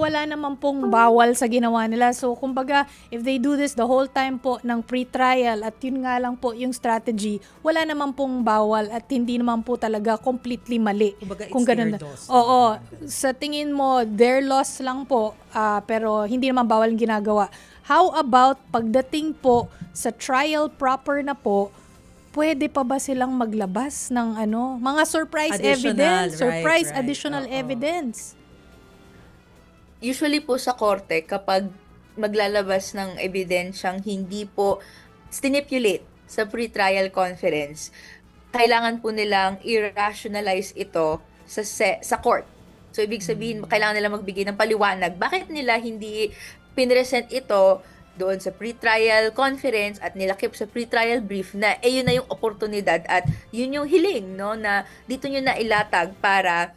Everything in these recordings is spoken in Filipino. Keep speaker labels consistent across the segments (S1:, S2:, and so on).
S1: wala naman pong bawal sa ginawa nila. So, kumbaga, if they do this the whole time po ng pre-trial at yun nga lang po yung strategy, wala naman pong bawal at hindi naman po talaga completely mali.
S2: Kumbaga, it's
S1: Kung ganun.
S2: their loss.
S1: Oo. Sa tingin mo, their loss lang po, pero hindi naman bawal ang ginagawa. How about pagdating po sa trial proper na po, pwede pa ba silang maglabas ng mga surprise
S2: Additional,
S1: evidence, surprise
S2: right.
S1: additional
S2: Oo.
S1: evidence?
S3: Usually po sa korte, kapag maglalabas ng ebidensyang hindi po stipulate sa pre-trial conference, kailangan po nilang i-rationalize ito sa court. So, ibig sabihin, kailangan nila magbigay ng paliwanag. Bakit nila hindi pinresent ito doon sa pre-trial conference at nilakip sa pre-trial brief na yun na yung oportunidad at yun yung hiling, no, na dito nyo na ilatag para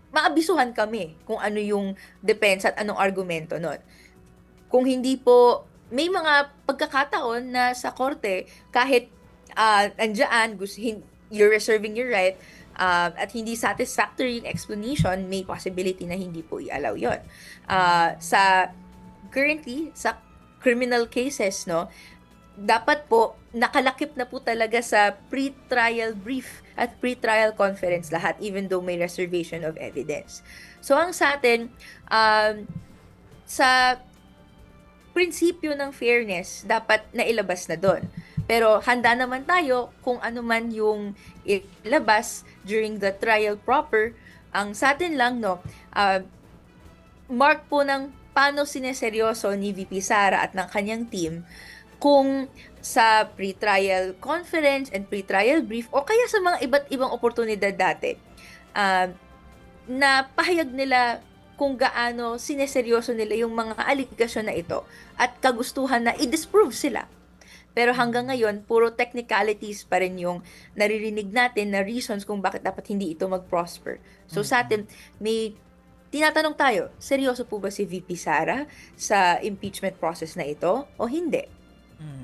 S3: maabisuhan kami kung ano yung depensa at anong argumento nun. Kung hindi po, may mga pagkakataon na sa korte, kahit andyan, you're reserving your right, at hindi satisfactory yung explanation, may possibility na hindi po i-allow yun. Currently, sa criminal cases, no, dapat po nakalakip na po talaga sa pre-trial brief at pre-trial conference lahat, even though may reservation of evidence. So, ang sa atin, sa prinsipyo ng fairness, dapat nailabas na doon. Pero handa naman tayo kung ano man yung ilabas during the trial proper. Ang sa atin lang, no, mark po ng paano sineseryoso ni VP Sara at ng kanyang team kung sa pre-trial conference and pre-trial brief o kaya sa mga iba't ibang oportunidad dati na pahayag nila kung gaano sineseryoso nila yung mga aligasyon na ito at kagustuhan na i-disprove sila. Pero hanggang ngayon, puro technicalities pa rin yung naririnig natin na reasons kung bakit dapat hindi ito mag-prosper. So sa atin, may tinatanong tayo, seryoso po ba si VP Sara sa impeachment process na ito o hindi?